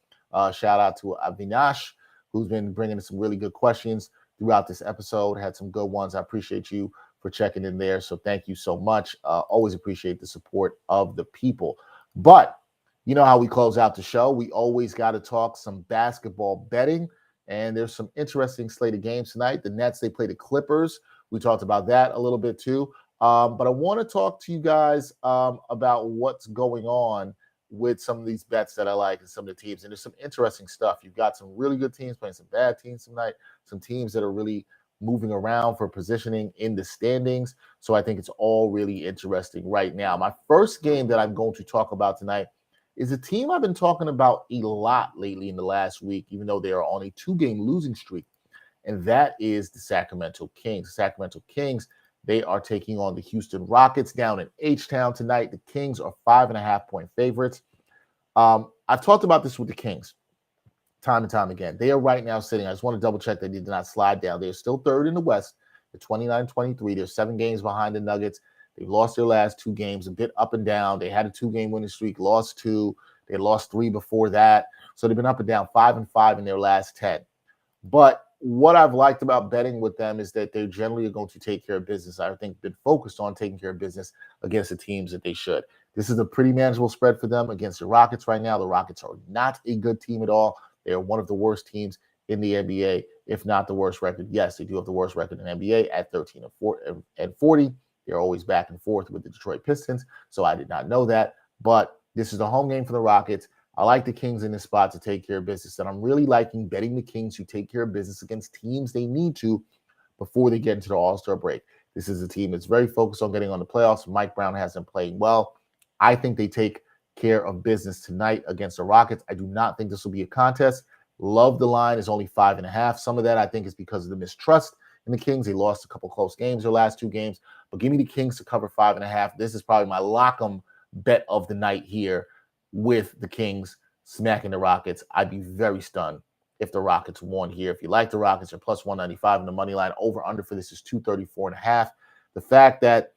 Shout out to Avinash, who's been bringing in some really good questions throughout this episode. Had some good ones. I appreciate you for checking in there. So thank you so much. Always appreciate the support of the people. But you know how we close out the show. We always got to talk some basketball betting. And there's some interesting slate of games tonight. The Nets, they play the Clippers. We talked about that a little bit too. But I want to talk to you guys about what's going on with some of these bets that I like and some of the teams. And there's some interesting stuff. You've got some really good teams playing some bad teams tonight, some teams that are really moving around for positioning in the standings. So I think it's all really interesting right now. My first game that I'm going to talk about tonight is a team I've been talking about a lot lately in the last week, even though they are on a 2-game losing streak. And that is the Sacramento Kings. The Sacramento Kings, they are taking on the Houston Rockets down in H-Town tonight. The Kings are 5.5-point favorites. I've talked about this with the Kings time and time again. They are right now sitting, I just want to double check that they did not slide down. They're still 3rd in the West. They're 29-23. They're 7 games behind the Nuggets. They've lost their last 2 games, a bit up and down. They had a 2-game winning streak, lost 2. They lost 3 before that. So they've been up and down 5-5 in their last 10. But what I've liked about betting with them is that they generally are going to take care of business. I think been focused on taking care of business against the teams that they should. This is a pretty manageable spread for them against the Rockets right now. The Rockets are not a good team at all. They are one of the worst teams in the NBA, if not the worst record. Yes, they do have the worst record in the NBA at 13-40. They're always back and forth with the Detroit Pistons, so I did not know that. But this is the home game for the Rockets. I like the Kings in this spot to take care of business, and I'm really liking betting the Kings who take care of business against teams they need to before they get into the All-Star break. This is a team that's very focused on getting on the playoffs. Mike Brown has them playing well. I think they take care of business tonight against the Rockets. I do not think this will be a contest. Love the line is only 5.5. Some of that I think is because of the mistrust in the Kings. They lost a couple close games their last 2 games, but give me the Kings to cover 5.5. This is probably my lock-em bet of the night here with the Kings smacking the Rockets. I'd be very stunned if the Rockets won here. If you like the Rockets, they're plus 195 in the money line. Over under for this is 234.5. The fact that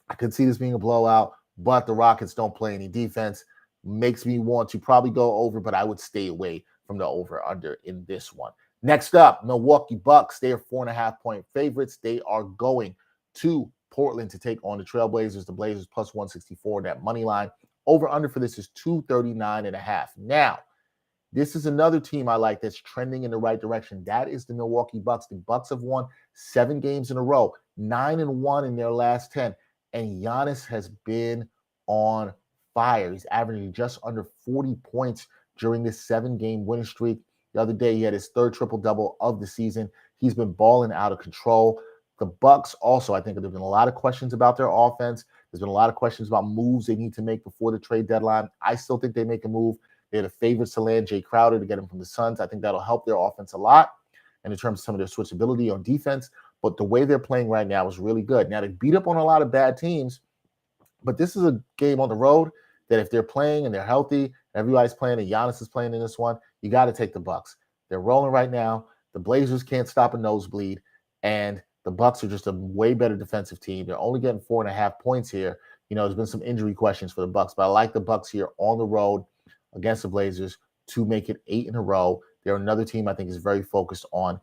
I could see this being a blowout, but the Rockets don't play any defense makes me want to probably go over, but I would stay away from the over-under in this one. Next up, Milwaukee Bucks. They are 4.5-point favorites. They are going to Portland to take on the Trailblazers. The Blazers plus 164 in that money line. Over-under for this is 239.5. Now, this is another team I like that's trending in the right direction. That is the Milwaukee Bucks. The Bucks have won 7 games in a row, 9-1 in their last 10. And Giannis has been on fire. He's averaging just under 40 points during this 7-game winning streak. The other day, he had his 3rd triple-double of the season. He's been balling out of control. The Bucks also, I think there's been a lot of questions about their offense. There's been a lot of questions about moves they need to make before the trade deadline. I still think they make a move. They're the favorites to land Jay Crowder to get him from the Suns. I think that'll help their offense a lot and in terms of some of their switchability on defense. But the way they're playing right now is really good. Now, they beat up on a lot of bad teams, but this is a game on the road that if they're playing and they're healthy, everybody's playing and Giannis is playing in this one, you got to take the Bucks. They're rolling right now. The Blazers can't stop a nosebleed, and the Bucks are just a way better defensive team. They're only getting 4.5 points here. You know, there's been some injury questions for the Bucks, but I like the Bucks here on the road against the Blazers to make it 8 in a row. They're another team I think is very focused on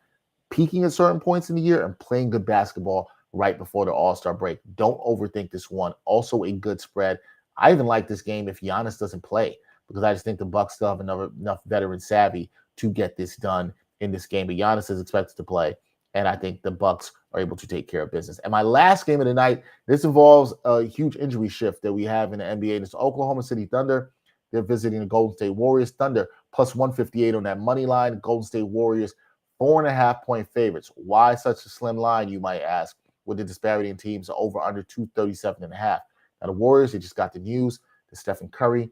peaking at certain points in the year and playing good basketball right before the All-Star break. Don't overthink this one. Also a good spread. I even like this game if Giannis doesn't play because I just think the Bucks still have enough veteran savvy to get this done in this game. But Giannis is expected to play, and I think the Bucks are able to take care of business. And my last game of the night, this involves a huge injury shift that we have in the NBA. And it's Oklahoma City Thunder. They're visiting the Golden State Warriors. Thunder plus 158 on that money line. Golden State Warriors 4.5-point favorites. Why such a slim line, you might ask, with the disparity in teams over under 237.5. Now, the Warriors, they just got the news that Stephen Curry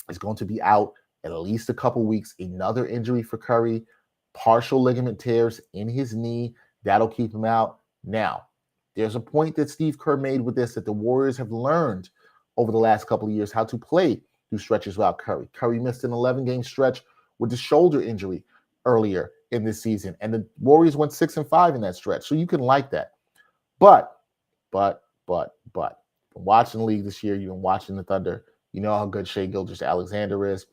is going to be out at least a couple weeks. Another injury for Curry, partial ligament tears in his knee. That'll keep him out. Now, there's a point that Steve Kerr made with this that the Warriors have learned over the last couple of years how to play through stretches without Curry. Curry missed an 11-game stretch with the shoulder injury earlier in this season, and the Warriors went 6-5 in that stretch. So you can like that. But, from watching the league this year, you've been watching the Thunder. You know how good Shai Gilgeous-Alexander is.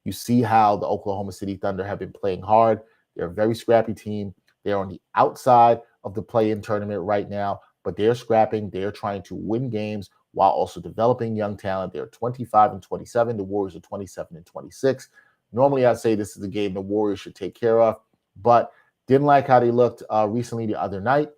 You see how the Oklahoma City Thunder have been playing hard. They're a very scrappy team. They're on the outside of the play-in tournament right now, but they're scrapping. They're trying to win games while also developing young talent. They're 25-27. The Warriors are 27-26. Normally, I'd say this is a game the Warriors should take care of, but didn't like how they looked recently the other night.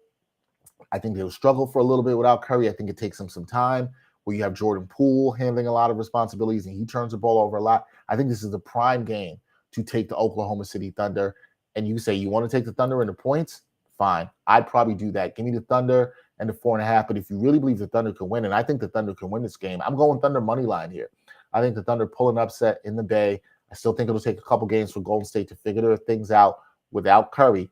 I think they'll struggle for a little bit without Curry. I think it takes them some time where you have Jordan Poole handling a lot of responsibilities and he turns the ball over a lot. I think this is the prime game to take the Oklahoma City Thunder. And you say you want to take the Thunder into points? Fine. I'd probably do that. Give me the Thunder and the 4.5. But if you really believe the Thunder can win, and I think the Thunder can win this game, I'm going Thunder money line here. I think the Thunder pull an upset in the Bay. I still think it'll take a couple games for Golden State to figure their things out without Curry.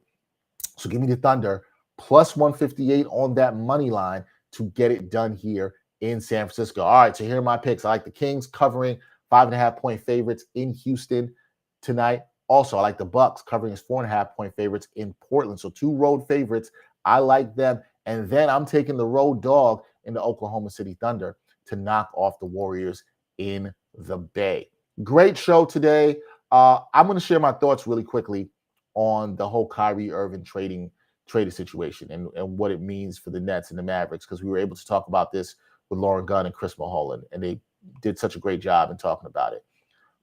So give me the Thunder plus 158 on that money line to get it done here in San Francisco. All right, so here are my picks. I like the Kings covering 5.5-point favorites in Houston tonight. Also, I like the Bucks covering as 4.5-point favorites in Portland. So 2 road favorites. I like them. And then I'm taking the road dog in the Oklahoma City Thunder to knock off the Warriors in the Bay. Great show today. I'm going to share my thoughts really quickly on the whole Kyrie Irving traded situation and what it means for the Nets and the Mavericks, because we were able to talk about this with Lauren Gunn and Chris Milholen, and they did such a great job in talking about it.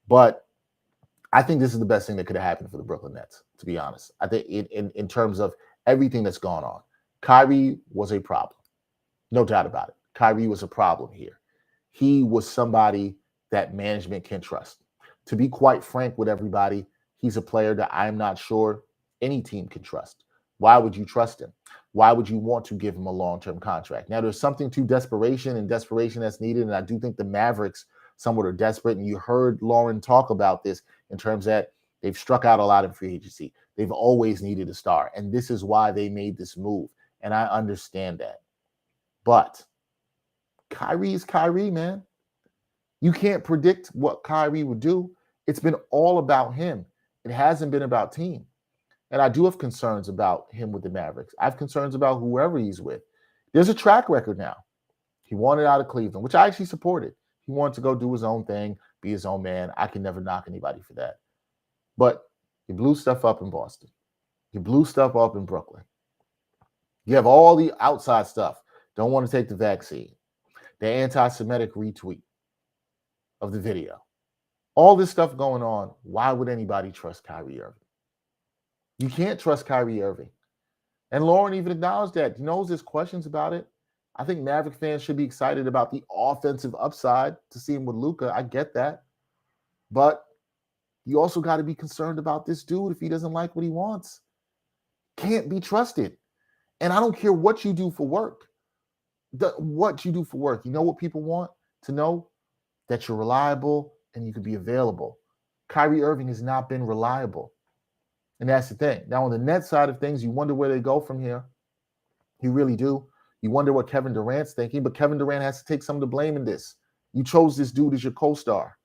But I think this is the best thing that could have happened for the Brooklyn Nets, to be honest. I think in terms of everything that's gone on, Kyrie was a problem. No doubt about it. Kyrie was a problem here. He was somebody that management can trust. To be quite frank with everybody, he's a player that I'm not sure any team can trust. Why would you trust him? Why would you want to give him a long-term contract? Now, there's something to desperation that's needed, and I do think the Mavericks somewhat are desperate, and you heard Lauren talk about this in terms that they've struck out a lot in free agency. They've always needed a star, and this is why they made this move, and I understand that. But Kyrie is Kyrie, man. You can't predict what Kyrie would do. It's been all about him. It hasn't been about team. And I do have concerns about him with the Mavericks. I have concerns about whoever he's with. There's a track record now. He wanted out of Cleveland, which I actually supported. He wanted to go do his own thing, be his own man. I can never knock anybody for that. But he blew stuff up in Boston. He blew stuff up in Brooklyn. You have all the outside stuff. Don't want to take the vaccine. The anti-Semitic retweet of the video. All this stuff going on. Why would anybody trust Kyrie Irving? You can't trust Kyrie Irving. And Lauren even acknowledged that. He knows there's questions about it. I think Maverick fans should be excited about the offensive upside to see him with Luka. I get that. But you also got to be concerned about this dude if he doesn't like what he wants. Can't be trusted. And I don't care what you do for work. What you do for work. You know what people want to know? That you're reliable and you can be available. Kyrie Irving has not been reliable. And that's the thing. Now, on the net side of things, you wonder where they go from here. You really do. You wonder what Kevin Durant's thinking, but Kevin Durant has to take some of the blame in this. You chose this dude as your co-star.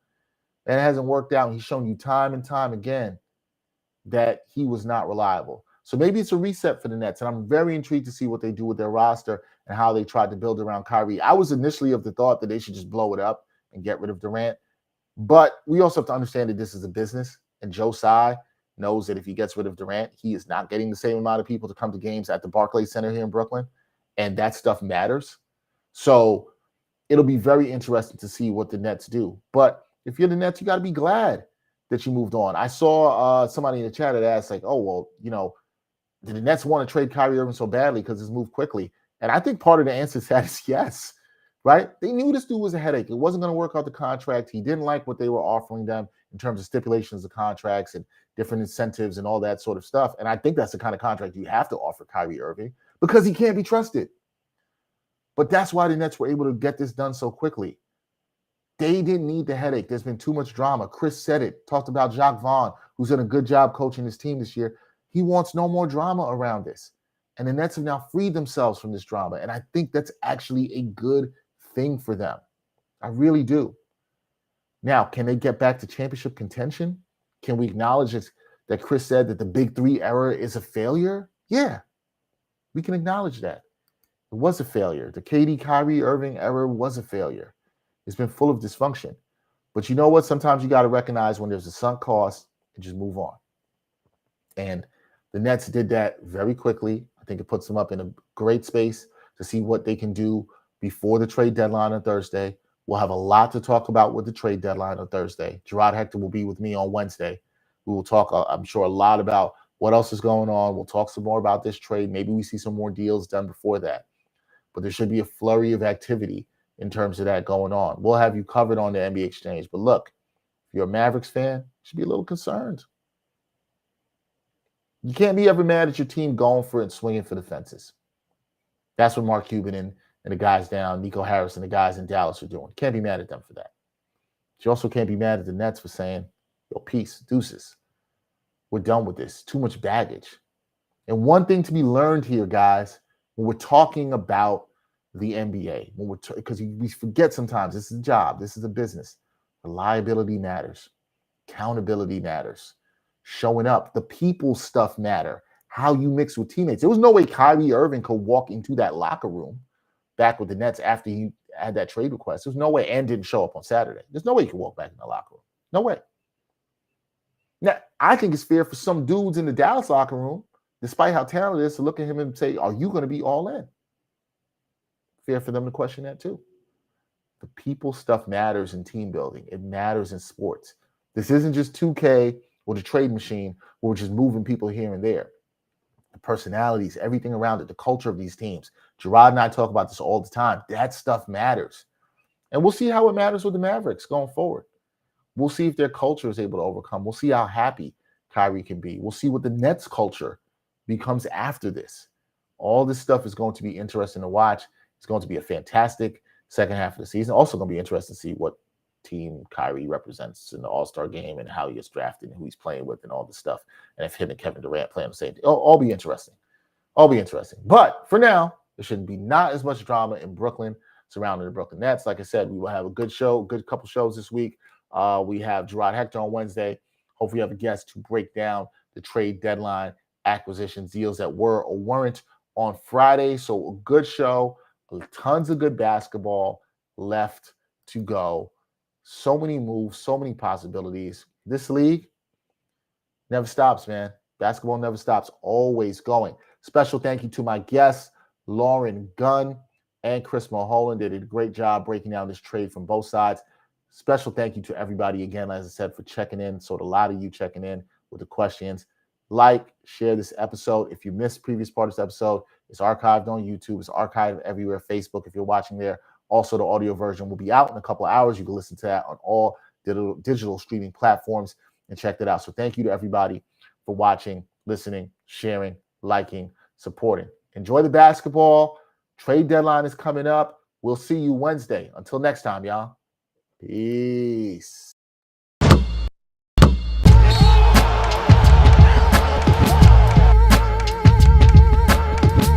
And it hasn't worked out. He's shown you time and time again that he was not reliable. So maybe it's a reset for the Nets, and I'm very intrigued to see what they do with their roster and how they tried to build around Kyrie. I was initially of the thought that they should just blow it up and get rid of Durant. But we also have to understand that this is a business, and Joe Tsai knows that if he gets rid of Durant, he is not getting the same amount of people to come to games at the Barclays Center here in Brooklyn, and that stuff matters. So it'll be very interesting to see what the Nets do. But if you're the Nets, you got to be glad that you moved on. I saw somebody in the chat that asked, like, oh, well, you know, did the Nets want to trade Kyrie Irving so badly because it's moved quickly? And I think part of the answer to that is yes, right? They knew this dude was a headache. It wasn't going to work out the contract. He didn't like what they were offering them in terms of stipulations of contracts and different incentives and all that sort of stuff. And I think that's the kind of contract you have to offer Kyrie Irving because he can't be trusted. But that's why the Nets were able to get this done so quickly. They didn't need the headache. There's been too much drama. Chris said it, talked about Jacques Vaughn, who's done a good job coaching his team this year. He wants no more drama around this. And the Nets have now freed themselves from this drama. And I think that's actually a good thing for them. I really do. Now, can they get back to championship contention? Can we acknowledge that Chris said that the Big Three era is a failure? Yeah, we can acknowledge that. It was a failure. The KD Kyrie Irving era was a failure. It's been full of dysfunction. But you know what? Sometimes you got to recognize when there's a sunk cost and just move on. And the Nets did that very quickly. I think it puts them up in a great space to see what they can do before the trade deadline on Thursday. We'll have a lot to talk about with the trade deadline on Thursday. Gerard Hector will be with me on Wednesday. We will talk, I'm sure, a lot about what else is going on. We'll talk some more about this trade. Maybe we see some more deals done before that. But there should be a flurry of activity in terms of that going on. We'll have you covered on the NBA Exchange. But look, if you're a Mavericks fan, you should be a little concerned. You can't be ever mad at your team going for it and swinging for the fences. That's what Mark Cuban and the guys down, Nico Harris and the guys in Dallas are doing. Can't be mad at them for that. But you also can't be mad at the Nets for saying, yo, peace, deuces. We're done with this. Too much baggage. And one thing to be learned here, guys, when we're talking about the NBA, because we forget sometimes this is a job, this is a business. Reliability matters. Accountability matters. Showing up. The people stuff matter. How you mix with teammates. There was no way Kyrie Irving could walk into that locker room back with the Nets after he had that trade request. There's no way, and didn't show up on Saturday. There's no way he could walk back in the locker room. No way. Now, I think it's fair for some dudes in the Dallas locker room, despite how talented it is, to look at him and say, are you going to be all in? Fair for them to question that too. The people stuff matters in team building. It matters in sports. This isn't just 2K or the trade machine where we're just moving people here and there. The personalities, everything around it, the culture of these teams. Gerard and I talk about this all the time. That stuff matters. And we'll see how it matters with the Mavericks going forward. We'll see if their culture is able to overcome. We'll see how happy Kyrie can be. We'll see what the Nets culture becomes after this. All this stuff is going to be interesting to watch. It's going to be a fantastic second half of the season. Also going to be interesting to see what team Kyrie represents in the All-Star game and how he gets drafted and who he's playing with and all this stuff. And if him and Kevin Durant play on the same team. All be interesting. All be interesting. But for now, there shouldn't be not as much drama in Brooklyn surrounding the Brooklyn Nets. Like I said, we will have a good couple shows this week. We have Gerard Hector on Wednesday. Hopefully we have a guest to break down the trade deadline acquisitions, deals that were or weren't on Friday. So a good show, tons of good basketball left to go. So many moves, so many possibilities. This league never stops, man. Basketball never stops, always going. Special thank you to my guests, Lauren Gunn and Chris Milholen. They did a great job breaking down this trade from both sides. Special thank you to everybody again, as I said, for checking in. So a lot of you checking in with the questions. Like, share this episode. If you missed previous part of this episode, it's archived on YouTube. It's archived everywhere, Facebook, if you're watching there. Also, the audio version will be out in a couple of hours. You can listen to that on all digital streaming platforms and check that out. So thank you to everybody for watching, listening, sharing, liking, supporting. Enjoy the basketball. Trade deadline is coming up. We'll see you Wednesday. Until next time, y'all. Peace.